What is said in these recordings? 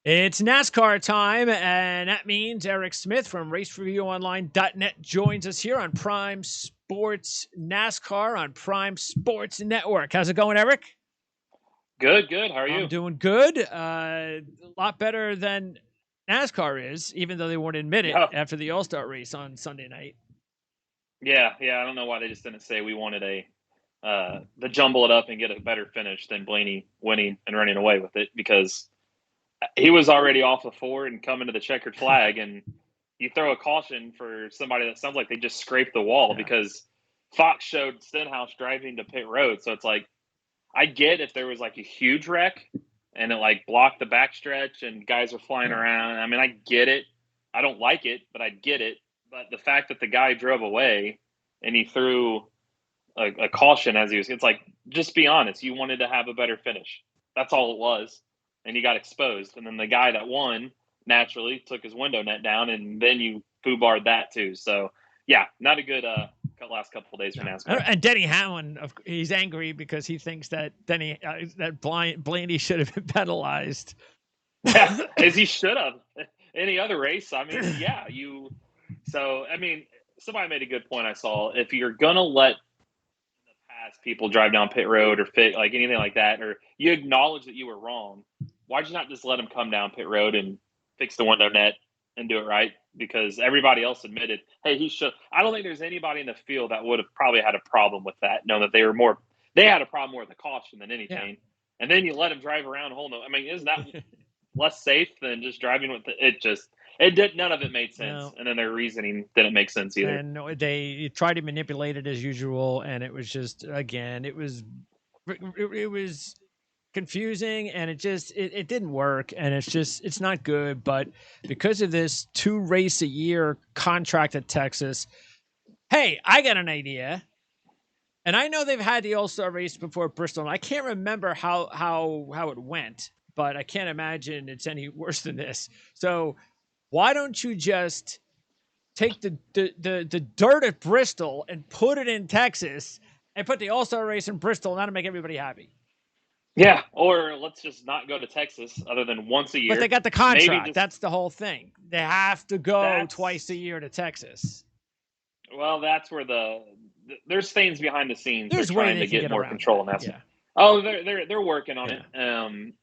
It's NASCAR time, and that means Eric Smith from RacePreviewOnline.net joins us here on Prime Sports NASCAR on Prime Sports Network. How's it going, Eric? Good. How are you? I'm doing good. A lot better than NASCAR is, even though they won't admit it after the All-Star race on Sunday night. Yeah. I don't know why they just didn't say we wanted to jumble it up and get a better finish than Blaney winning and running away with it, because he was already off the forward and coming to the checkered flag, and you throw a caution for somebody that sounds like they just scraped the wall because Fox showed Stenhouse driving to pit road. So it's like, I get if there was like a huge wreck and it like blocked the backstretch and guys are flying around. I mean, I get it. I don't like it, but I get it. But the fact that the guy drove away and he threw a caution as he was, it's like, just be honest. You wanted to have a better finish. That's all it was. And he got exposed. And then the guy that won naturally took his window net down, and then you foobarred that too. So, yeah, not a good last couple of days for NASCAR. And Denny Hamlin, he's angry because he thinks that Blaney should have been penalized. Yeah, as he should have. Any other race, I mean, yeah, So, I mean, somebody made a good point I saw. If you're going to let in the past people drive down pit road or like anything like that, or you acknowledge that you were wrong, why'd you not just let them come down pit road and fix the window net and do it right? Because everybody else admitted, hey, he should. I don't think there's anybody in the field that would have probably had a problem with that, knowing that they had a problem more with the caution than anything. Yeah. And then you let him drive around whole. I mean, isn't that less safe than just driving with none of it made sense. No. And then their reasoning didn't make sense either. And they tried to manipulate it as usual, and it was just, again, it was confusing, and it didn't work, and it's not good. But because of this 2-race-a-year contract at Texas, hey, I got an idea. And I know they've had the All-Star race before Bristol, and I can't remember how it went, but I can't imagine it's any worse than this. So why don't you just take the dirt at Bristol and put it in Texas and put the All-Star race in Bristol, and that'll make everybody happy? Yeah, or let's just not go to Texas other than once a year. But they got the contract. That's the whole thing. They have to go twice a year to Texas. Well, that's where there's things behind the scenes. There's they're trying to get more control in that. Yeah. Oh, they're working on it. And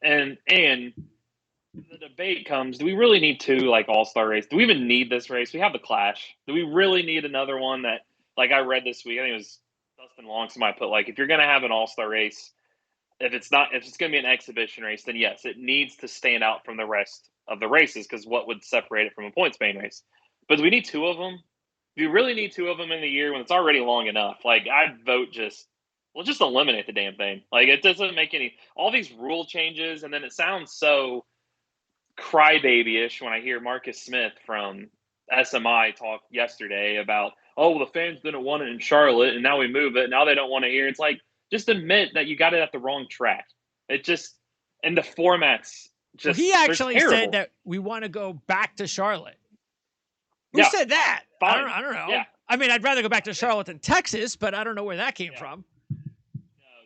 the debate comes: do we really need 2 like All-Star race? Do we even need this race? We have the Clash. Do we really need another one that, like I read this week? I think it was Dustin Long. Somebody put, like, if you're going to have an All-Star race, if it's going to be an exhibition race, then yes, it needs to stand out from the rest of the races, because what would separate it from a points-paying race? But do we need 2 of them? Do you really need 2 of them in the year when it's already long enough? Like, I'd vote just eliminate the damn thing. Like, it doesn't make all these rule changes, and then it sounds so crybaby-ish when I hear Marcus Smith from SMI talk yesterday about, oh, well, the fans didn't want it in Charlotte, and now we move it. Now they don't want it here. It's like, just admit that you got it at the wrong track. It just, and the formats just, he actually said that we want to go back to Charlotte. Who said that? Fine. I don't know. Yeah. I mean, I'd rather go back to Charlotte than Texas, but I don't know where that came from. No,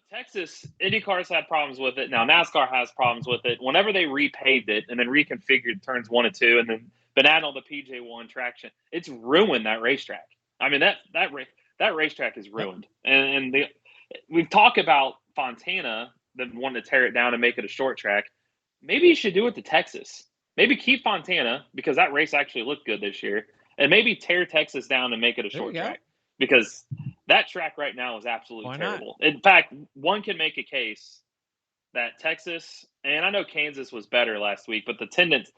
Texas, IndyCar's had problems with it. Now NASCAR has problems with it. Whenever they repaved it and then reconfigured turns 1 and 2 and then been adding all the PJ1 traction, it's ruined that racetrack. I mean, that racetrack is ruined. And we've talked about Fontana, that wanted to tear it down and make it a short track. Maybe you should do it to Texas. Maybe keep Fontana, because that race actually looked good this year, and maybe tear Texas down and make it a short track, because that track right now is absolutely terrible. In fact, one can make a case that Texas, and I know Kansas was better last week, but the attendance,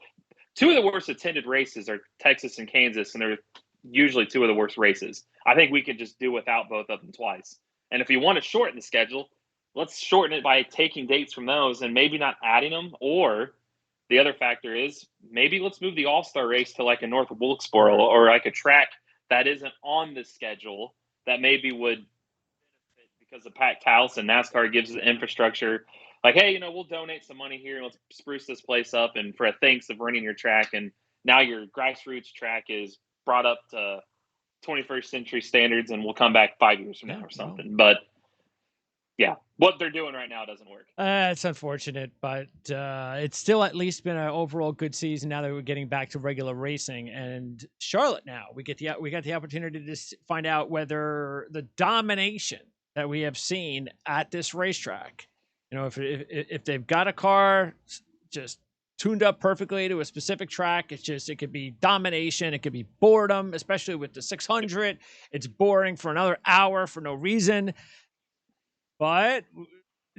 2 of the worst attended races are Texas and Kansas, and they're usually 2 of the worst races. I think we could just do without both of them twice. And if you want to shorten the schedule, let's shorten it by taking dates from those and maybe not adding them. Or the other factor is, maybe let's move the All-Star race to like a North Wilkesboro or like a track that isn't on the schedule that maybe would benefit because of packed house, and NASCAR gives the infrastructure. Like, hey, we'll donate some money here and let's spruce this place up, and for a thanks of running your track, and now your grassroots track is brought up to 21st century standards, and we'll come back 5 years from now or something. But Yeah, what they're doing right now doesn't work. It's unfortunate, but it's still at least been an overall good season now that we're getting back to regular racing. And Charlotte now, we got the opportunity to find out whether the domination that we have seen at this racetrack, if they've got a car just tuned up perfectly to a specific track, it could be domination, it could be boredom, especially with the 600. It's boring for another hour for no reason. But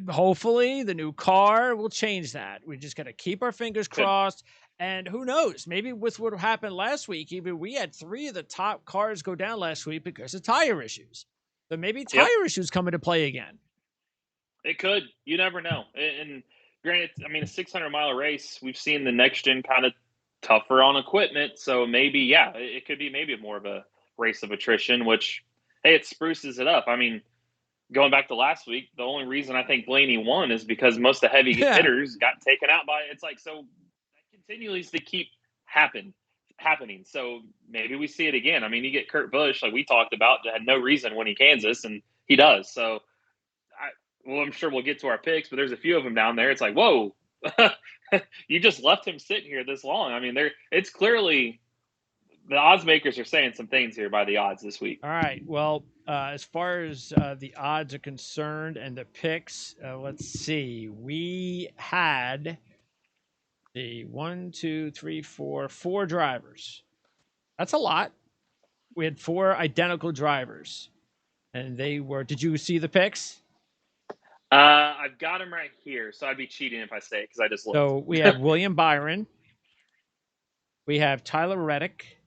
hopefully the new car will change that. We just got to keep our fingers crossed. And who knows, maybe with what happened last week, even we had 3 of the top cars go down last week because of tire issues. So maybe tire issues come into play again. It could. You never know. And granted, I mean, a 600-mile race, we've seen the next gen kind of tougher on equipment. So maybe, it could be maybe more of a race of attrition, which, hey, it spruces it up. I mean, going back to last week, the only reason I think Blaney won is because most of the heavy hitters got taken out by it. It's like, so that continues to keep happening. So maybe we see it again. I mean, you get Kurt Busch, like we talked about, that had no reason winning Kansas, and he does. So, I'm sure we'll get to our picks, but there's a few of them down there. It's like, whoa, you just left him sitting here this long. I mean, it's clearly the odds makers are saying some things here by the odds this week. All right. Well, as far as the odds are concerned and the picks, let's see. We had the 4 drivers. That's a lot. We had 4 identical drivers, and they were. Did you see the picks? I've got them right here, so I'd be cheating if I say it because I just looked. So we have William Byron. We have Tyler Reddick.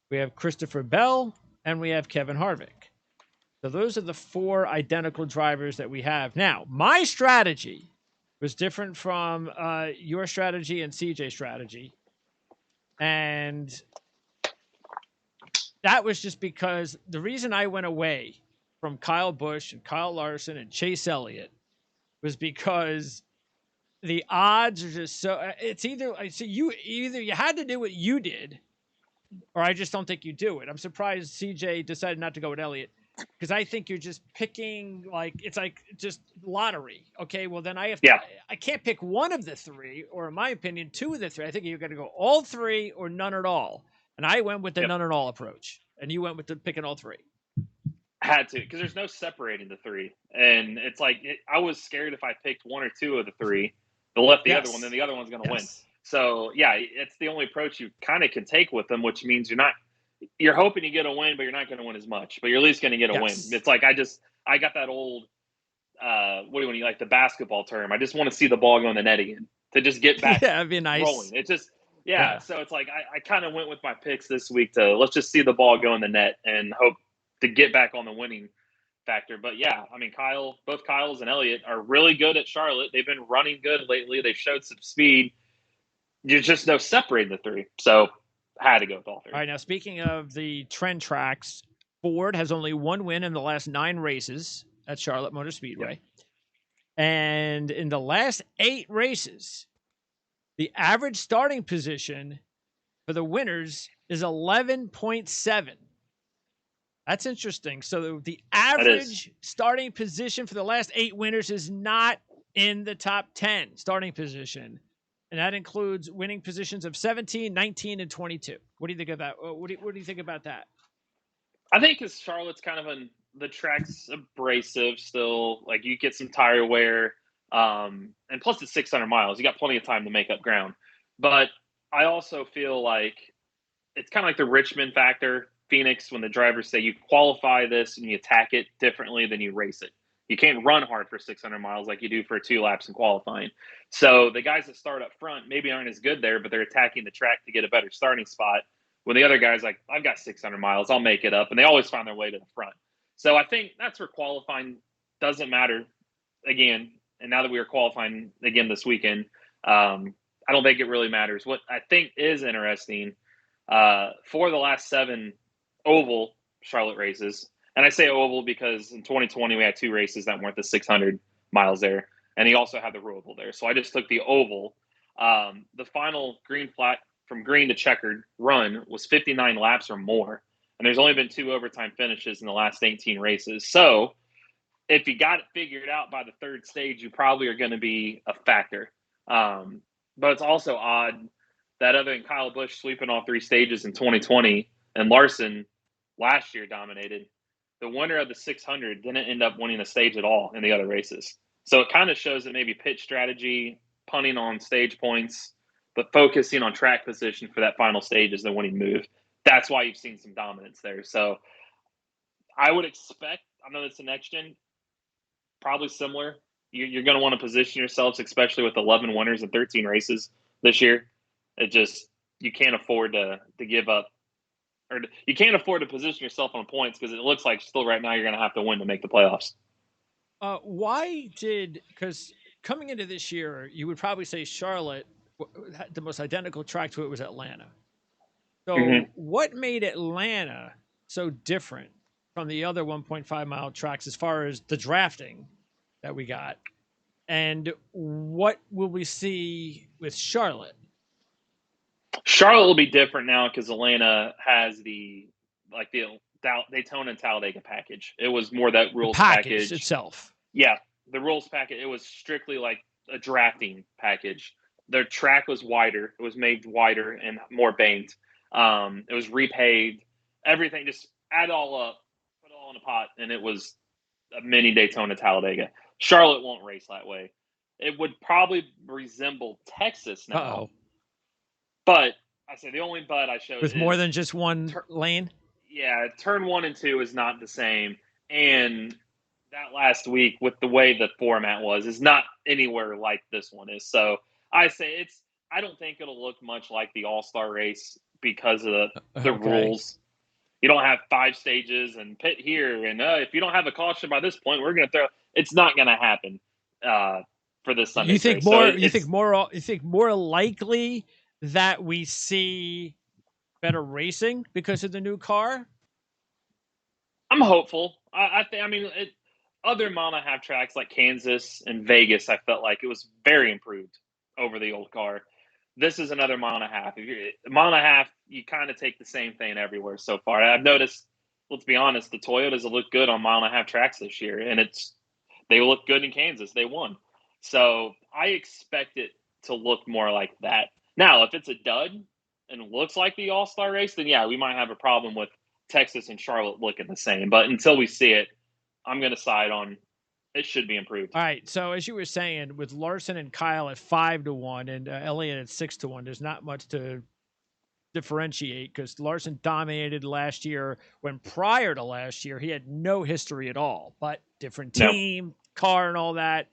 We have Christopher Bell, and we have Kevin Harvick. So those are the 4 identical drivers that we have. Now, my strategy was different from your strategy and CJ's strategy. And that was just because the reason I went away from Kyle Busch and Kyle Larson and Chase Elliott was because the odds are just so. It's either you had to do what you did, or I just don't think you do it. I'm surprised CJ decided not to go with Elliott because I think you're just picking it's like just lottery. Okay, well then I have to. I can't pick one of the 3, or in my opinion, 2 of the 3. I think you're going to go all 3 or none at all. And I went with the none at all approach, and you went with the picking all 3. Had to, because there's no separating the 3, and it's like I was scared if I picked 1 or 2 of the 3, the left the other one, then the other one's going to win. So it's the only approach you kind of can take with them, which means you're hoping you get a win, but you're not going to win as much, but you're at least going to get a win. It's like I got that old what do you like the basketball term? I just want to see the ball go in the net again to just get back. That'd be nice. Rolling. It just So it's like I kind of went with my picks this week to let's just see the ball go in the net and hope to get back on the winning factor. But I mean, both Kyles and Elliott are really good at Charlotte. They've been running good lately. They've showed some speed. There's just no separating the 3. So I had to go with all 3. All right. Now, speaking of the trend tracks, Ford has only 1 win in the last 9 races at Charlotte Motor Speedway. And in the last 8 races, the average starting position for the winners is 11.7. That's interesting. So the average starting position for the last 8 winners is not in the top 10 starting position. And that includes winning positions of 17, 19, and 22. What do you think of that? What do you think about that? I think because Charlotte's kind of the track's abrasive still. Like you get some tire wear, and plus it's 600 miles. You got plenty of time to make up ground. But I also feel like it's kind of like the Richmond factor. Phoenix, when the drivers say you qualify this and you attack it differently than you race it. You can't run hard for 600 miles like you do for 2 laps in qualifying. So the guys that start up front maybe aren't as good there, but they're attacking the track to get a better starting spot. When the other guy's like, I've got 600 miles, I'll make it up. And they always find their way to the front. So I think that's where qualifying doesn't matter again. And now that we are qualifying again this weekend, I don't think it really matters. What I think is interesting for the last 7 oval Charlotte races, and I say oval because in 2020 we had 2 races that weren't the 600 miles there, and he also had the Roval there. So I just took the oval. The final green flat from green to checkered run was 59 laps or more, and there's only been 2 overtime finishes in the last 18 races. So if you got it figured out by the third stage, you probably are going to be a factor. But it's also odd that other than Kyle Busch sweeping all three stages in 2020 and Larson last year dominated, the winner of the 600 didn't end up winning a stage at all in the other races. So it kind of shows that maybe pit strategy, punting on stage points, but focusing on track position for that final stage is the winning move. That's why you've seen some dominance there. So I would expect, I know it's the next gen, probably similar. You're going to want to position yourselves, especially with 11 winners and 13 races this year. It just, you can't afford to give up, or you can't afford to position yourself on points because it looks like still right now you're going to have to win to make the playoffs. Because coming into this year, you would probably say Charlotte, the most identical track to it was Atlanta. So what made Atlanta so different from the other 1.5 mile tracks as far as the drafting that we got? And what will we see with Charlotte? Charlotte will be different now because Atlanta has the Daytona and Talladega package. It was more that rules package itself. Yeah, the rules package. It was strictly like a drafting package. Their track was wider. It was made wider and more banked. It was repaved. Everything, just add it all up, put it all in a pot, and it was a mini Daytona Talladega. Charlotte won't race that way. It would probably resemble Texas now. Uh-oh. But I say the only but I showed with more than just one lane. Yeah, turn 1 and 2 is not the same, and that last week with the way the format was is not anywhere like this one is. So I say I don't think it'll look much like the All-Star race because of the rules. You don't have 5 stages and pit here, and if you don't have a caution by this point, we're going to throw. It's not going to happen for this Sunday. You think race. You think more likely that we see better racing because of the new car? I'm hopeful. I mean, other mile-and-a-half tracks like Kansas and Vegas, I felt like it was very improved over the old car. This is another mile-and-a-half. If you're a mile-and-a-half, you kind of take the same thing everywhere so far. I've noticed, let's be honest, the Toyotas have looked good on mile-and-a-half tracks this year, and they look good in Kansas. They won. So I expect it to look more like that. Now, if it's a dud and looks like the All-Star race, then yeah, we might have a problem with Texas and Charlotte looking the same. But until we see it, I'm going to side on it should be improved. All right. So as you were saying, with Larson and Kyle at 5-1 and Elliott at 6-1, there's not much to differentiate because Larson dominated last year when prior to last year, he had no history at all, but different team, car and all that.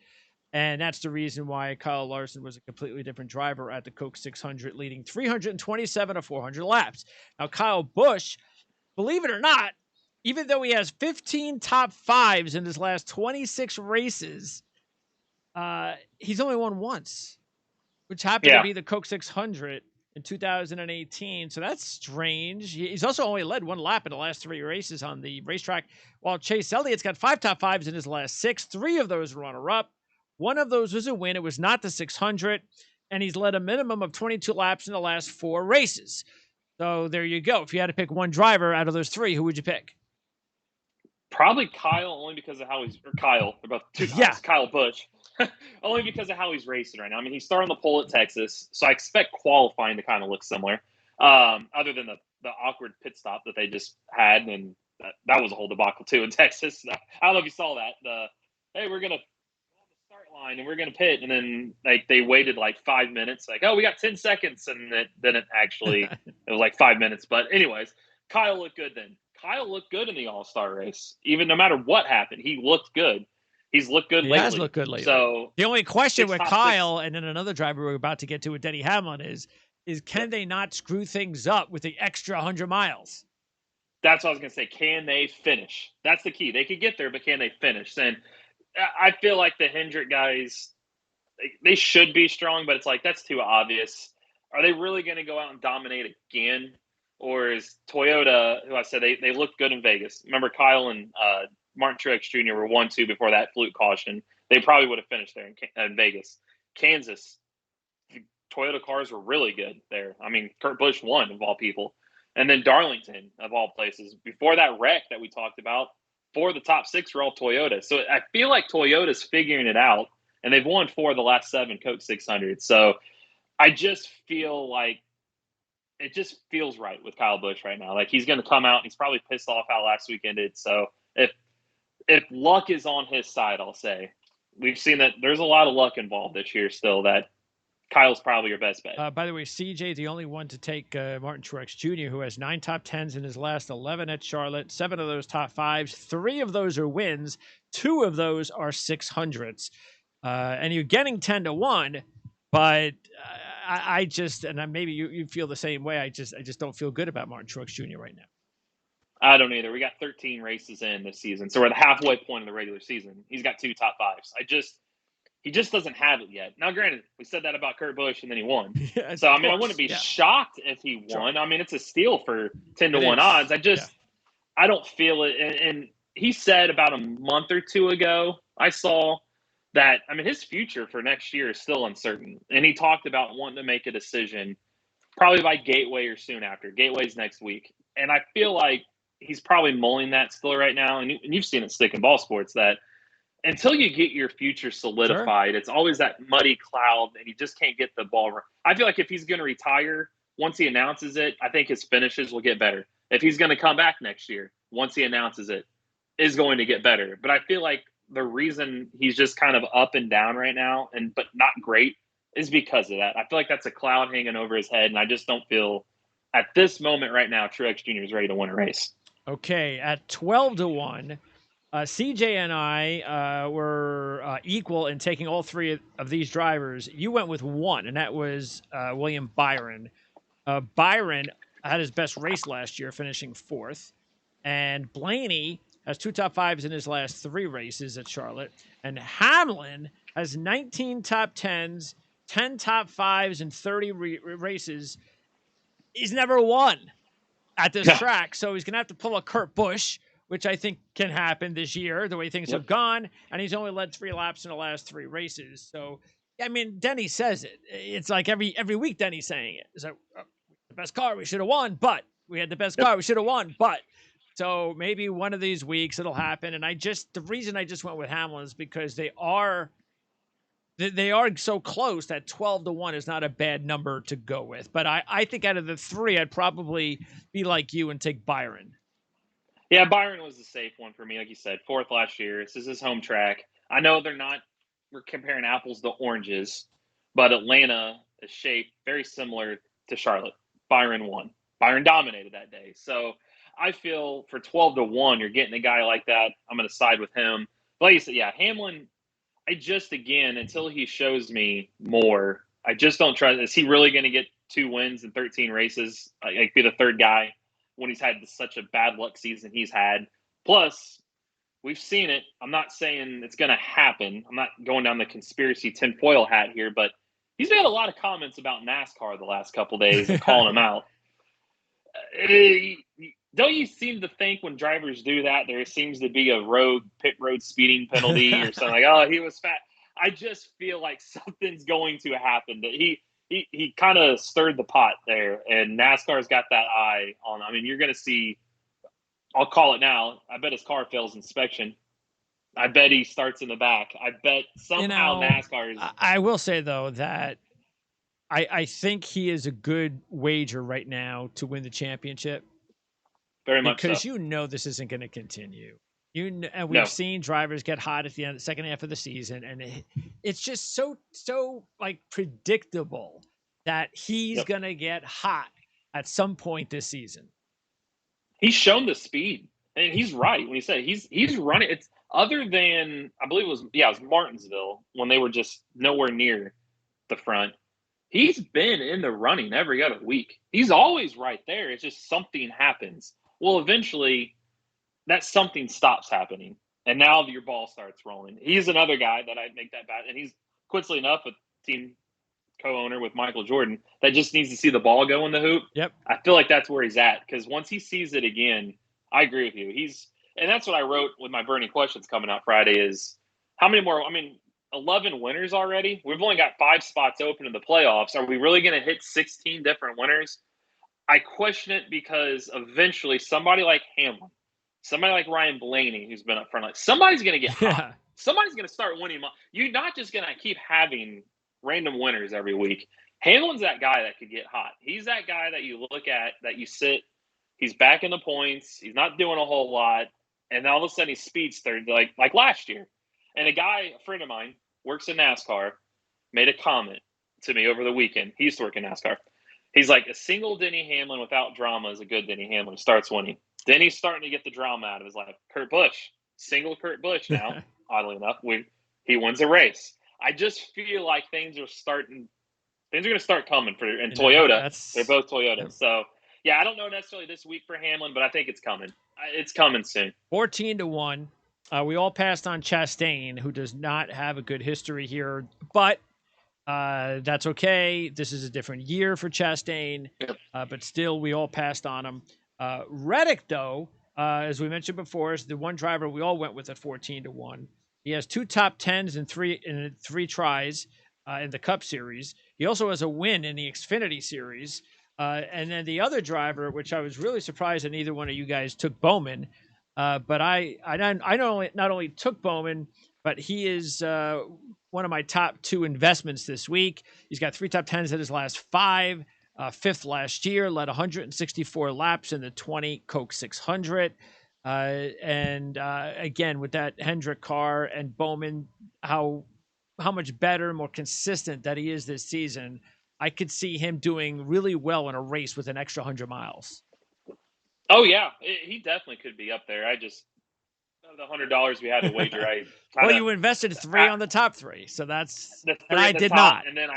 And that's the reason why Kyle Larson was a completely different driver at the Coke 600, leading 327 of 400 laps. Now, Kyle Busch, believe it or not, even though he has 15 top fives in his last 26 races, he's only won once, which happened to be the Coke 600 in 2018. So that's strange. He's also only led one lap in the last 3 races on the racetrack, while Chase Elliott's got 5 top fives in his last 6. 3 of those runner-up. One of those was a win. It was not the 600, and he's led a minimum of 22 laps in the last 4 races. So there you go. If you had to pick one driver out of those 3, who would you pick? Probably Kyle, only because of how he's – or Kyle. About 2 times. Kyle Busch. Only because of how he's racing right now. I mean, he's starting the pole at Texas, so I expect qualifying to kind of look similar, other than the awkward pit stop that they just had, and that was a whole debacle too in Texas. I don't know if you saw that. Hey, we're going to start line and we're going to pit, and then they waited like 5 minutes, like, oh, we got 10 seconds, and then it actually it was like 5 minutes. But anyways, Kyle looked good then. Kyle looked good in the All-Star race. Even no matter what happened, he looked good. He's looked good lately. He has looked good lately. So the only question with Kyle and then another driver we're about to get to with Denny Hamlin is can they not screw things up with the extra 100 miles? That's what I was going to say. Can they finish? That's the key. They could get there, but can they finish? And I feel like the Hendrick guys, they should be strong, but it's like that's too obvious. Are they really going to go out and dominate again? Or is Toyota, who I said they looked good in Vegas? Remember Kyle and Martin Truex Jr. were 1-2 before that fluke caution. They probably would have finished there in Vegas. Kansas, Toyota cars were really good there. I mean, Kurt Busch won, of all people. And then Darlington, of all places. Before that wreck that we talked about, 4 of the top 6 are all Toyota. So I feel like Toyota's figuring it out, and they've won 4 of the last 7 Coke 600. So I just feel like it just feels right with Kyle Busch right now. Like he's going to come out and he's probably pissed off how last week ended. So if luck is on his side, I'll say we've seen that there's a lot of luck involved this year still, that Kyle's probably your best bet. By the way, CJ, the only one to take Martin Truex Jr., who has 9 top 10s in his last 11 at Charlotte, 7 of those top 5s, 3 of those are wins, 2 of those are 600s. And you're getting 10-1, but I just, and maybe you feel the same way. I just don't feel good about Martin Truex Jr. right now. I don't either. We got 13 races in this season, so we're at the halfway point of the regular season. He's got 2 top 5s. He just doesn't have it yet. Now, granted, we said that about Kurt Busch, and then he won. Yeah, so, I mean, I wouldn't be shocked if he won. Sure. I mean, it's a steal for 10-1 odds. I don't feel it. And he said about a month or 2 ago, I saw that, I mean, his future for next year is still uncertain. And he talked about wanting to make a decision probably by Gateway or soon after. Gateway's next week. And I feel like he's probably mulling that still right now. And you've seen it stick in ball sports that until you get your future solidified, It's always that muddy cloud and you just can't get the ball. I feel like if he's going to retire, once he announces it, I think his finishes will get better. If he's going to come back next year, once he announces it, is going to get better. But I feel like the reason he's just kind of up and down right now, but not great, is because of that. I feel like that's a cloud hanging over his head, and I just don't feel at this moment right now Truex Jr. is ready to win a race. Okay, at 12-1, CJ and I were equal in taking all 3 of these drivers. You went with 1, and that was William Byron. Byron had his best race last year, finishing 4th. And Blaney has 2 top 5s in his last 3 races at Charlotte. And Hamlin has 19 top 10s, 10 top 5s, and 30 races. He's never won at this track, so he's going to have to pull a Kurt Busch, which I think can happen this year, the way things have gone. And he's only led 3 laps in the last 3 races. So, I mean, Denny says it. It's like every week Denny's saying it. It's like, the best car, we should have won, but we had the best car, we should have won, but. So maybe one of these weeks it'll happen. And the reason I just went with Hamlin is because they are so close that 12-1 is not a bad number to go with. But I think out of the 3, I'd probably be like you and take Byron. Yeah, Byron was the safe one for me. Like you said, 4th last year. This is his home track. I know we're comparing apples to oranges, but Atlanta is shaped very similar to Charlotte. Byron won. Byron dominated that day. So I feel for 12-1, you're getting a guy like that. I'm going to side with him. But like you said, Hamlin, until he shows me more, I just don't trust. Is he really going to get 2 wins in 13 races? Like be the 3rd guy when he's had such a bad luck season he's had. Plus, we've seen it. I'm not saying it's going to happen. I'm not going down the conspiracy tinfoil hat here, but he's made a lot of comments about NASCAR the last couple of days and calling them out. Don't you seem to think when drivers do that, there seems to be a pit road speeding penalty or something like, oh, he was fat. I just feel like something's going to happen. That he kind of stirred the pot there, and NASCAR's got that eye on. I mean, you're going to see, I'll call it now, I bet his car fails inspection. I bet he starts in the back. I bet somehow NASCAR is. I will say, though, that I think he is a good wager right now to win the championship. Very much because so. This isn't going to continue. And we've seen drivers get hot at the second half of the season, and it's just so like predictable that he's going to get hot at some point this season. He's shown the speed, and he's right when he said he's running. It's other than I believe it was Martinsville when they were just nowhere near the front. He's been in the running every other week. He's always right there. It's just something happens. Well, eventually, that something stops happening, and now your ball starts rolling. He's another guy that I'd make that bet, and he's, coincidentally enough, a team co-owner with Michael Jordan that just needs to see the ball go in the hoop. Yep. I feel like that's where he's at, because once he sees it again, I agree with you. And that's what I wrote with my burning questions coming out Friday is how many more – 11 winners already. We've only got 5 spots open in the playoffs. Are we really going to hit 16 different winners? I question it because eventually somebody like Hamlin, somebody like Ryan Blaney, who's been up front, like somebody's going to get hot. Yeah. Somebody's going to start winning. You're not just going to keep having random winners every week. Hamlin's that guy that could get hot. He's that guy that you look at, that you sit, he's back in the points, he's not doing a whole lot, and all of a sudden he speeds third, like last year. And a friend of mine, works in NASCAR, made a comment to me over the weekend. He used to work in NASCAR. He's like, a single Denny Hamlin without drama is a good Denny Hamlin. He starts winning. Then he's starting to get the drama out of his life. Kurt Busch, single Kurt Busch now, oddly enough, he wins a race. I just feel like things are going to start coming in Toyota. They're both Toyotas. Yeah. So, yeah, I don't know necessarily this week for Hamlin, but I think it's coming. It's coming soon. 14-1. We all passed on Chastain, who does not have a good history here, but that's okay. This is a different year for Chastain, but still, we all passed on him. Reddick, though, as we mentioned before, is the one driver we all went with at 14-1. He has 2 top 10s in three tries in the Cup Series. He also has a win in the Xfinity Series. And then the other driver, which I was really surprised that neither one of you guys took Bowman, but I not only took Bowman, but he is one of my top 2 investments this week. He's got 3 top 10s in his last 5. 5th last year, led 164 laps in the 20 Coke 600. Again, with that Hendrick car and Bowman, how much better, more consistent that he is this season, I could see him doing really well in a race with an extra 100 miles. Oh, yeah. He definitely could be up there. The $100 we had to wager, well, you invested 3 on the top 3, so that's and I did top, not. And then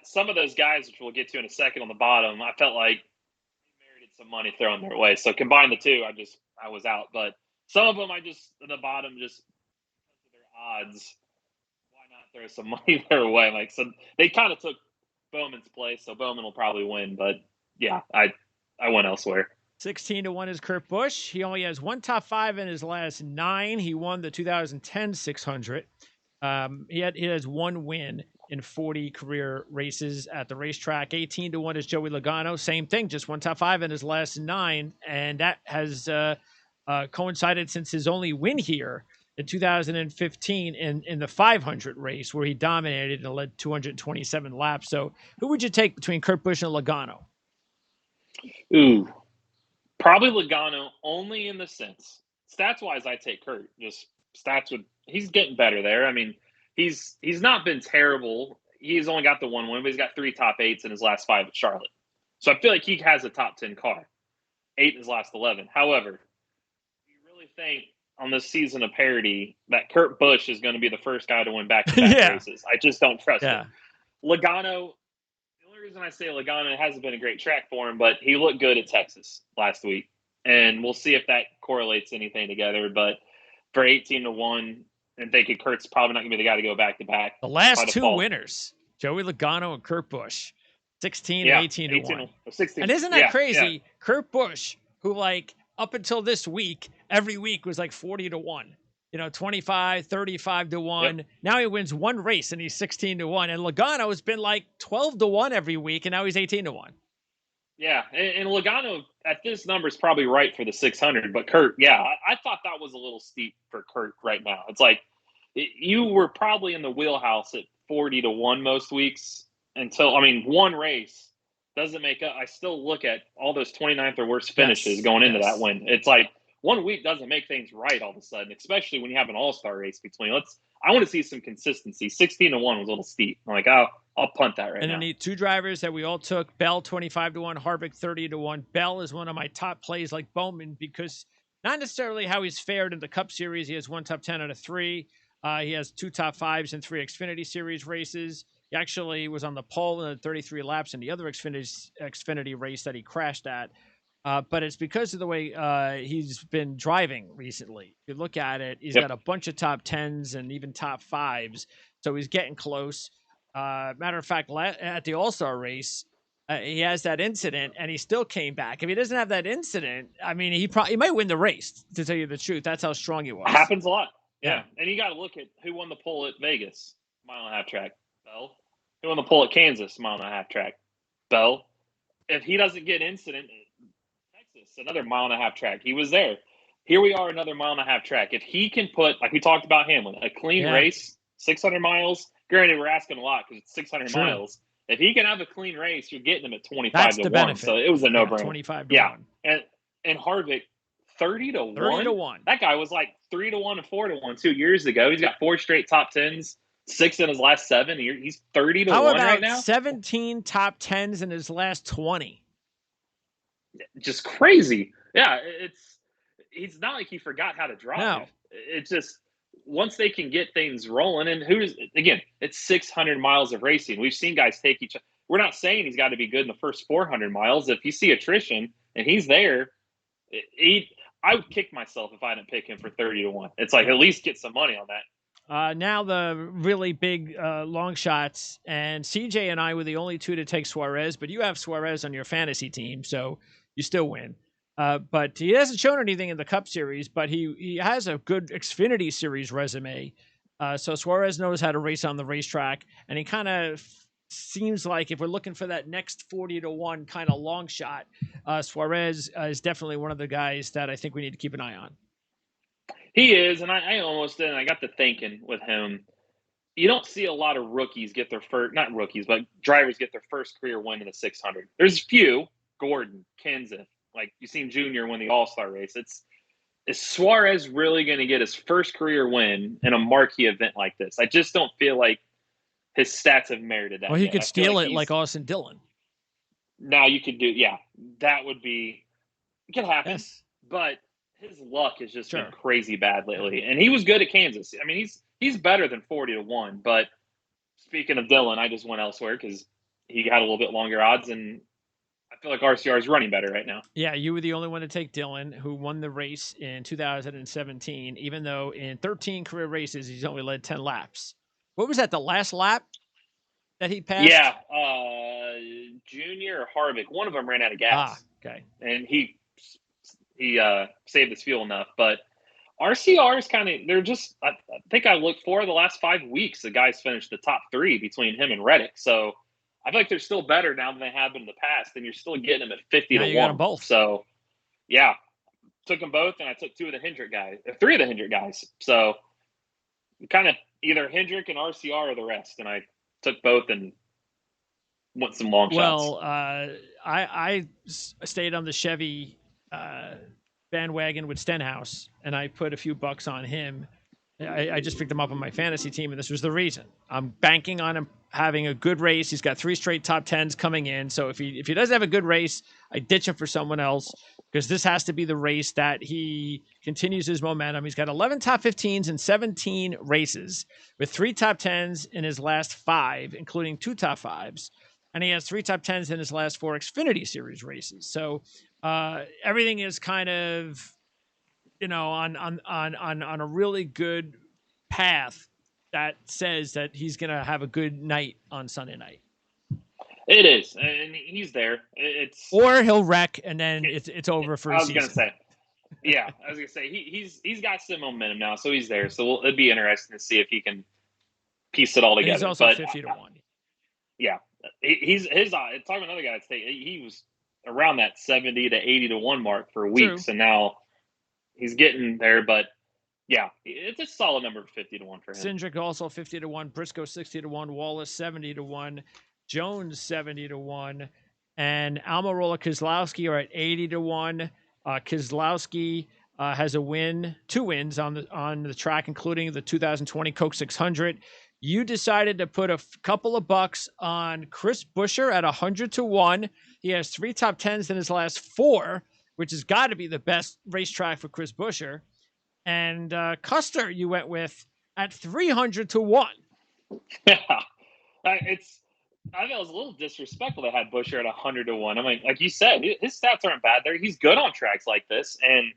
some of those guys, which we'll get to in a second on the bottom, I felt like he merited some money thrown their way. So combine the two, I was out. But some of them, at the bottom, just because of their odds, why not throw some money their way? So they kind of took Bowman's place, so Bowman will probably win. But yeah, I went elsewhere. 16-1 is Kurt Busch. He only has 1 top 5 in his last 9. He won the 2010 600. He has 1 win in 40 career races at the racetrack. 18-1 is Joey Logano. Same thing, just 1 top 5 in his last 9, and that has coincided since his only win here in 2015 in the 500 race, where he dominated and led 227 laps. So, who would you take between Kurt Busch and Logano? Ooh. Probably Logano, only in the sense, stats-wise, I take Kurt. Just he's getting better there. I mean, he's not been terrible. He's only got the 1 win, but he's got 3 top 8s in his last 5 at Charlotte. So I feel like he has a top 10 car, 8 in his last 11. However, you really think on this season of parity that Kurt Busch is going to be the first guy to win back-to-back races? I just don't trust him. Logano. The reason I say Logano, it hasn't been a great track for him, but he looked good at Texas last week, and we'll see if that correlates anything together. But for 18-1, and thinking Kurt's probably not going to be the guy to go back to back. The last 2 winners, Joey Logano and Kurt Busch, 16 and 18-1. 16. And isn't that crazy? Yeah. Kurt Busch, who up until this week, every week was 40-1. 25, 35-1. Yep. Now he wins 1 race and he's 16-1. And Logano has been 12-1 every week, and now he's 18-1. Yeah, and Logano at this number is probably right for the 600. But Kurt, I thought that was a little steep for Kurt right now. It's you were probably in the wheelhouse at 40-1 most weeks until, 1 race doesn't make up. I still look at all those 29th or worse finishes going into that win. It's 1 week doesn't make things right all of a sudden, especially when you have an all-star race between. I want to see some consistency. 16-1 was a little steep. I'm I'll punt that right now. And I need 2 drivers that we all took. Bell 25-1, Harvick 30-1. Bell is one of my top plays like Bowman, because not necessarily how he's fared in the Cup Series. He has 1 top 10 out of 3. He has 2 top 5s in 3 Xfinity Series races. He actually was on the pole in the 33 laps in the other Xfinity race that he crashed at. But it's because of the way he's been driving recently. If you look at it, he's got a bunch of top 10s and even top 5s. So he's getting close. Matter of fact, at the All-Star race, he has that incident and he still came back. If he doesn't have that incident, he might win the race, to tell you the truth. That's how strong he was. It happens a lot. Yeah. And you got to look at who won the pole at Vegas, 1.5 track. Bell. Who won the pole at Kansas, 1.5 track. Bell. If he doesn't get incident, another 1.5 track. He was there. here we are, another 1.5-mile track. If he can put, like we talked about Hamlin, a clean race, 600 miles. Granted, we're asking a lot because it's 600 miles. If he can have a clean race, you're getting him at 25 to 1. Benefit. So it was a no-brainer. 25 to 1. And Harvick, 30 to 1. 30 to 1. That guy was like 3 to 1 and 4 to 1 2 years ago. He's got 4 straight top 10s, 6 in his last 7. He's 30 to 1 right now. 17 top 10s in his last 20? Just crazy. Yeah, he's not like he forgot how to drive. No. It's just once they can get things rolling, and it's 600 miles of racing. We've seen guys take each other. We're not saying he's got to be good in the first 400 miles. If you see attrition and he's there, I would kick myself if I didn't pick him for 30 to 1. It's like, at least get some money on that. Now the really big long shots, and CJ and I were the only two to take Suarez, but you have Suarez on your fantasy team, so you still win. But he hasn't shown anything in the Cup Series, but he has a good Xfinity Series resume. So Suarez knows how to race on the racetrack, and he kind of seems like, if we're looking for that next 40 to 1 kind of long shot, Suarez is definitely one of the guys that I think we need to keep an eye on. He is, and I almost did, and I got to thinking with him, you don't see a lot of rookies get their first, not rookies, but drivers get their first career win in the 600. There's a few, Gordon, Kenseth, like you've seen Junior win the All-Star race. Is Suarez really going to get his first career win in a marquee event like this? I just don't feel like his stats have merited that. Well, he could steal it like Austin Dillon. Now you could do, that would be, it could happen. Yes. But his luck has just been crazy bad lately. And he was good at Kansas. I mean, he's better than 40 to 1. But speaking of Dillon, I just went elsewhere because he had a little bit longer odds, and I feel like RCR is running better right now. Yeah, you were the only one to take Dillon, who won the race in 2017, even though in 13 career races, he's only led 10 laps. What was that, the last lap that he passed? Yeah, Junior or Harvick. One of them ran out of gas. Okay. And he saved his fuel enough. But RCR is kind of, they're just, I think I looked for the last 5 weeks, the guys finished the top 3 between him and Reddick. So I feel like they're still better now than they have been in the past, and you're still getting them at 50 to 1. Got them both. So, yeah, took them both, and I took 3 of the Hendrick guys. So, kind of either Hendrick and RCR or the rest, and I took both and went some long shots. Well, I stayed on the Chevy bandwagon with Stenhouse, and I put a few bucks on him. I just picked him up on my fantasy team, and this was the reason. I'm banking on him having a good race. He's got 3 straight top 10s coming in. So if he doesn't have a good race, I ditch him for someone else, because this has to be the race that he continues his momentum. He's got 11 top 15s in 17 races, with 3 top 10s in his last 5, including 2 top 5s. And he has 3 top 10s in his last 4 Xfinity Series races. So everything is kind of, on a really good path that says that he's going to have a good night on Sunday night. It is, and he's there. Or he'll wreck, and then it's over for a season. I was going to say he's got some momentum now, so he's there. So it'd be interesting to see if he can piece it all together. And he's also 50 to 1. Yeah, he's talking about another guy. He was around that 70 to 80 to 1 mark for weeks, and now he's getting there, but yeah, it's a solid number of 50 to 1 for him. Cindric also 50 to 1, Briscoe 60 to 1, Wallace 70 to 1, Jones 70 to 1, and Almirola Keselowski are at 80 to 1. Keselowski has 2 wins on the track, including the 2020 Coke 600. You decided to put a couple of bucks on Chris Buescher at 100 to 1. He has 3 top 10s in his last 4, which has got to be the best racetrack for Chris Buescher. And Custer you went with at 300 to 1. Yeah, I think it was a little disrespectful they had Buescher at 100 to 1. I mean, like you said, his stats aren't bad there. He's good on tracks like this, and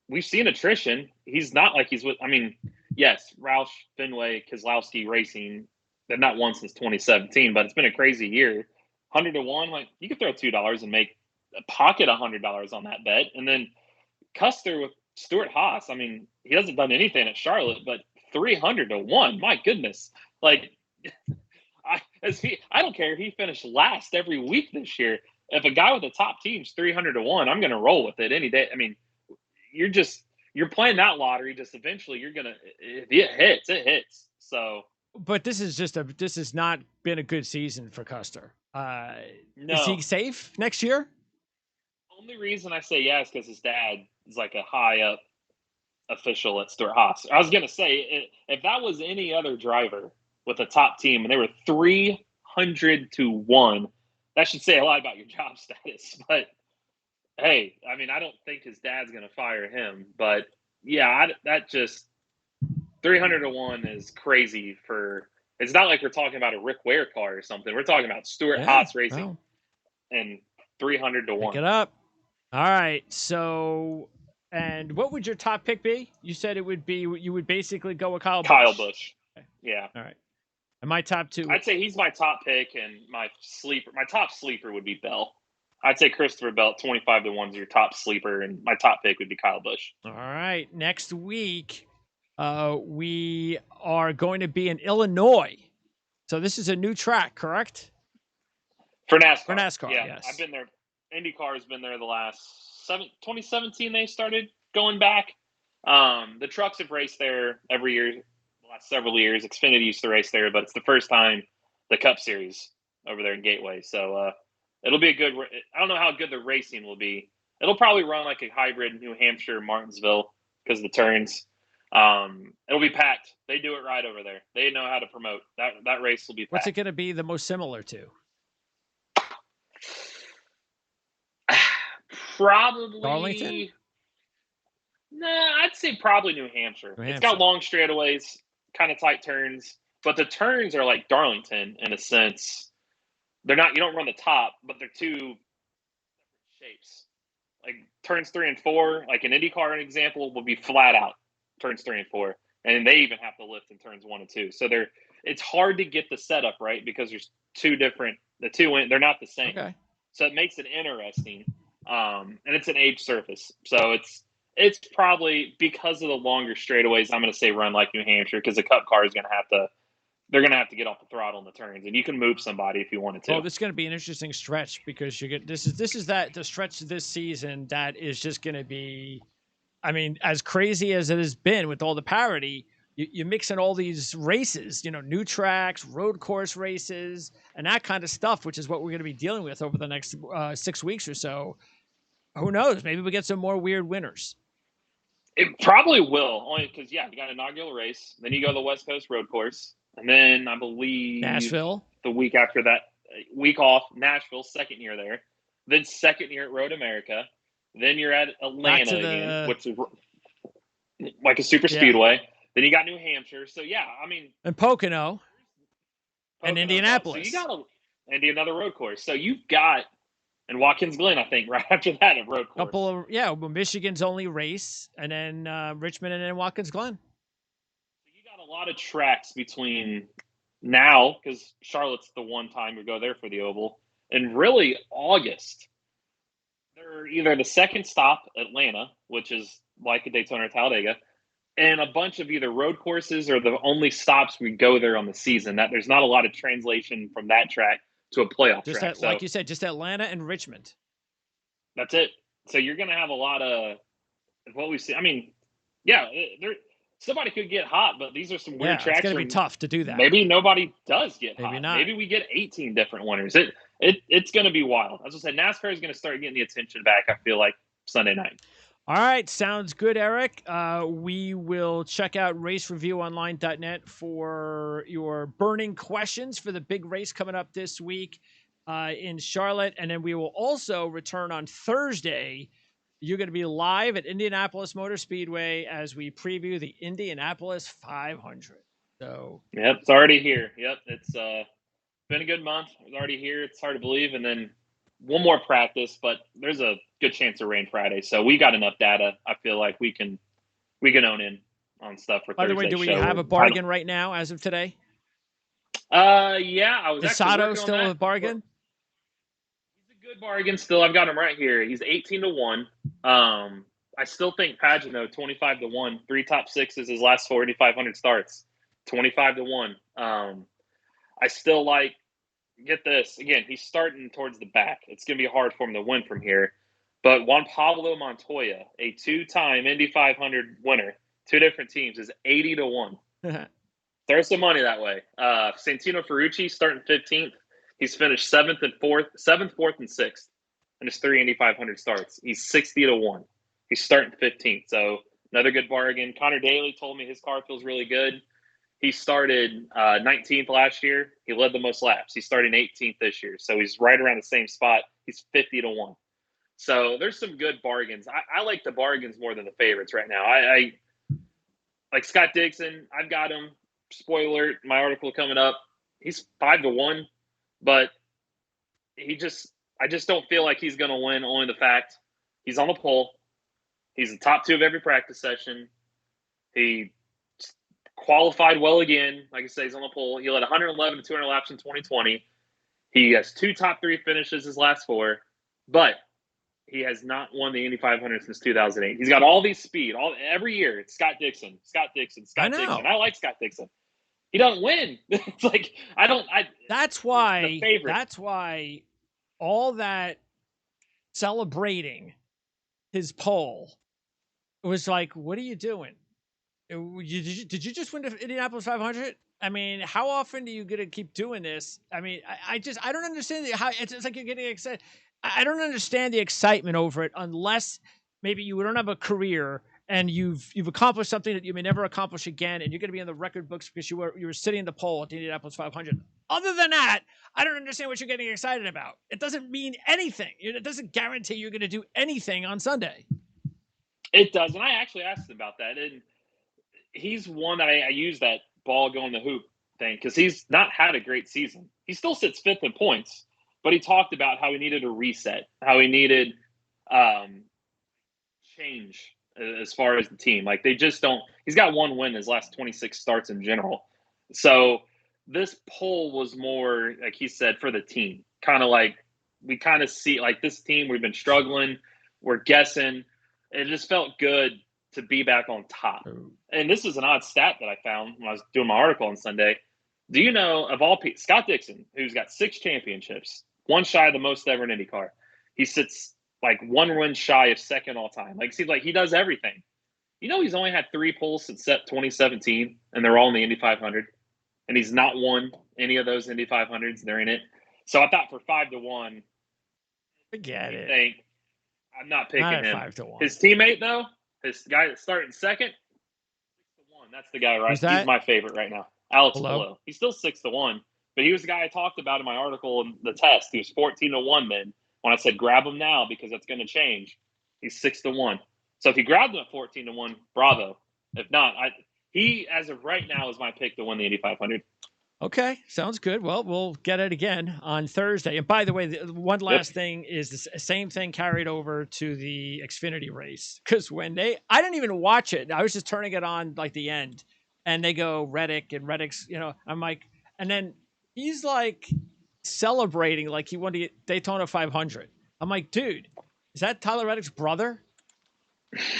we've seen attrition. He's not like he's with. I mean, yes, Roush, Fenway, Keselowski Racing. They've not won since 2017, but it's been a crazy year. 100 to 1, like you could throw $2 and make a pocket $100 on that bet, and then Custer with Stuart Haas. I mean, he hasn't done anything at Charlotte, but 300 to 1. My goodness, like. I don't care if he finished last every week this year. If a guy with the top team's 300 to 1, I'm going to roll with it any day. I mean, you're playing that lottery. Just eventually, you're gonna if it hits. So, but this has not been a good season for Custer. Is no. he safe next year? Only reason I say yes because his dad is like a high up official at Stuart Haas. I was gonna say if that was any other driver with a top team and they were 300-1, that should say a lot about your job status. But hey, I mean, I don't think his dad's gonna fire him. But yeah, that just 300-1 is crazy for. It's not like we're talking about a Rick Ware car or something. We're talking about Stuart Haas Racing and 300-1. Pick it up. All right. So, and what would your top pick be? You said it would be. You would basically go with Kyle Busch. Okay. Yeah. All right. And my top two. I'd say he's my top pick, and my top sleeper would be Bell. I'd say Christopher Bell, 25-1 is your top sleeper, and my top pick would be Kyle Busch. All right. Next week, we are going to be in Illinois. So this is a new track, correct? For NASCAR. For NASCAR, yeah. Yes. I've been there. IndyCar has been there the last 2017 they started going back. The trucks have raced there every year the last several years. Xfinity used to race there, but it's the first time the Cup Series over there in Gateway. So it'll be a good – I don't know how good the racing will be. It'll probably run like a hybrid New Hampshire, Martinsville because of the turns. It'll be packed. They do it right over there. They know how to promote. That race will be packed. What's it going to be the most similar to? Probably Darlington? I'd say probably New Hampshire. It's got long straightaways, kind of tight turns, but the turns are like Darlington in a sense. They're not. You don't run the top, but they're two different shapes. Like turns 3 and 4, like an IndyCar, an example, will be flat out turns 3 and 4, and they even have to lift in turns 1 and 2. So it's hard to get the setup right because there's two different. They're not the same. Okay. So it makes it interesting. And it's an age surface. So it's probably because of the longer straightaways, I'm going to say run like New Hampshire because the Cup car is going to have to – they're going to have to get off the throttle in the turns, and you can move somebody if you wanted to. Well, this is going to be an interesting stretch because this is the stretch this season that is just going to be – I mean, as crazy as it has been with all the parity, you mix in all these races, new tracks, road course races, and that kind of stuff, which is what we're going to be dealing with over the next 6 weeks or so. Who knows? Maybe we get some more weird winners. It probably will, only because, you got an inaugural race. Then you go to the West Coast road course. And then I believe Nashville. The week after that, week off, Nashville, second year there. Then second year at Road America. Then you're at Atlanta again, which is like a super speedway. Then you got New Hampshire. So, I mean. And Pocono. And Indianapolis. So you got another road course. So you've got. And Watkins Glen, I think, right after that at road course. Michigan's only race, and then Richmond, and then Watkins Glen. So you got a lot of tracks between now, because Charlotte's the one time you go there for the Oval, and really August. They're either the second stop, Atlanta, which is like a Daytona or Talladega, and a bunch of either road courses or the only stops we go there on the season. That there's not a lot of translation from that track to a playoff track. Like you said, just Atlanta and Richmond. That's it. So you're going to have a lot of what we see. I mean, somebody could get hot, but these are some weird tracks. It's going to be tough to do that. Maybe nobody does get hot. Not. Maybe we get 18 different winners. It's going to be wild. As I said, NASCAR is going to start getting the attention back, I feel like, Sunday night. All right. Sounds good, Eric. We will check out racereviewonline.net for your burning questions for the big race coming up this week in Charlotte. And then we will also return on Thursday. You're going to be live at Indianapolis Motor Speedway as we preview the Indianapolis 500. So, yep, it's already here. Yep, it's been a good month. It's already here. It's hard to believe. And then one more practice, but there's a good chance of rain Friday. So we got enough data. I feel like we can own in on stuff for Thursday. By the way, do we have a bargain right now as of today? I was Is Sato still a bargain? He's a good bargain still. I've got him right here. He's 18-1. I still think Pagano 25-1. 3 top sixes his last 4 500 starts. 25-1. I still like. Get this. Again, he's starting towards the back. It's going to be hard for him to win from here. But Juan Pablo Montoya, a 2-time Indy 500 winner, 2 different teams, is 80-1. Throw some money that way. Santino Ferrucci starting 15th. He's finished 7th, 4th, and 6th in his 3 Indy 500 starts. He's 60-1. He's starting 15th, so another good bargain. Connor Daly told me his car feels really good. He started 19th last year. He led the most laps. He's starting 18th this year, so he's right around the same spot. He's 50-1. So there's some good bargains. I like the bargains more than the favorites right now. I like Scott Dixon. I've got him. Spoiler alert, my article coming up. He's 5-1, but I just don't feel like he's going to win. Only the fact he's on the pole. He's the top 2 of every practice session. He qualified well again. Like I say, he's on the pole. He led 111 to 200 laps in 2020. He has 2 top 3 finishes his last 4, but he has not won the Indy 500 since 2008. He's got all these speed. Every year, it's Scott Dixon. I like Scott Dixon. He doesn't win. It's like That's why all that celebrating his pole was like, what are you doing? Did you just win the Indianapolis 500? I mean, how often do you get to keep doing this? I mean, I don't understand how it's like you're getting excited. I don't understand the excitement over it unless maybe you don't have a career and you've accomplished something that you may never accomplish again, and you're going to be in the record books because you were sitting in the pole at the Indianapolis 500. Other than that, I don't understand what you're getting excited about. It doesn't mean anything. It doesn't guarantee you're going to do anything on Sunday. It does, and I actually asked him about that, and he's one that I use that ball going the hoop thing because he's not had a great season. He still sits 5th in points, but he talked about how he needed a reset, how he needed change as far as the team. Like they just don't – he's got 1 win in his last 26 starts in general. So this poll was more, like he said, for the team. Kind of like we kind of see – like this team, we've been struggling. We're guessing. It just felt good to be back on top. And this is an odd stat that I found when I was doing my article on Sunday. Do you know, of all people, Scott Dixon, who's got 6 championships, 1 shy of the most ever in IndyCar. He sits like 1 win shy of second all time. Like, see, like he does everything. You know, he's only had 3 poles since 2017, and they're all in the Indy 500. And he's not won any of those Indy 500s. They're in it. So I thought for 5-1, forget it. I'm not picking him. 5-1. His teammate, though, his guy that started second, 6-1. That's the guy, right? He's my favorite right now. Alex Palou. He's still 6-1. But he was the guy I talked about in my article in the test. He was 14-1 then. When I said grab him now because that's going to change, he's 6-1. So if you grabbed him at 14-1, bravo. If not, he as of right now is my pick to win the Indy 500. Okay, sounds good. Well, we'll get it again on Thursday. And by the way, one last thing is the same thing carried over to the Xfinity race because I didn't even watch it. I was just turning it on like the end, and they go Reddick and Reddick's. I'm like, and then he's like celebrating like he won the Daytona 500. I'm like, dude, is that Tyler Reddick's brother?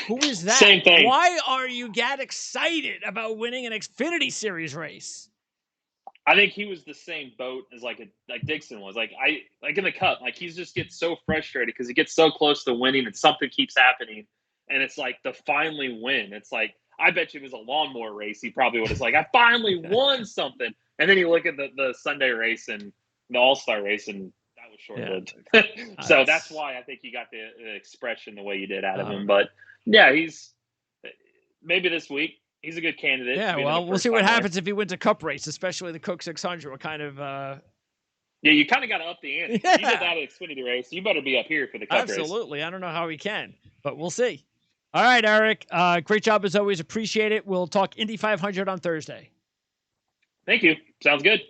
Who is that? Same thing. Why are you that excited about winning an Xfinity Series race? I think he was the same boat as like Dixon was. Like in the Cup, like he just gets so frustrated because he gets so close to winning and something keeps happening, and it's like to finally win. It's like I bet you if it was a lawnmower race, he probably would have like I finally won something. And then you look at the Sunday race and the All-Star race, and that was short-lived. Yeah. So that's why I think you got the expression the way you did out of him. But yeah, he's maybe this week. He's a good candidate. Yeah, well, we'll see what happens if he wins a Cup race, especially the Coke 600. What kind of Yeah, you kind of got to up the ante. Yeah. You did that at Xfinity race. You better be up here for the Cup race. Absolutely. I don't know how he can, but we'll see. All right, Eric. Great job as always. Appreciate it. We'll talk Indy 500 on Thursday. Thank you. Sounds good.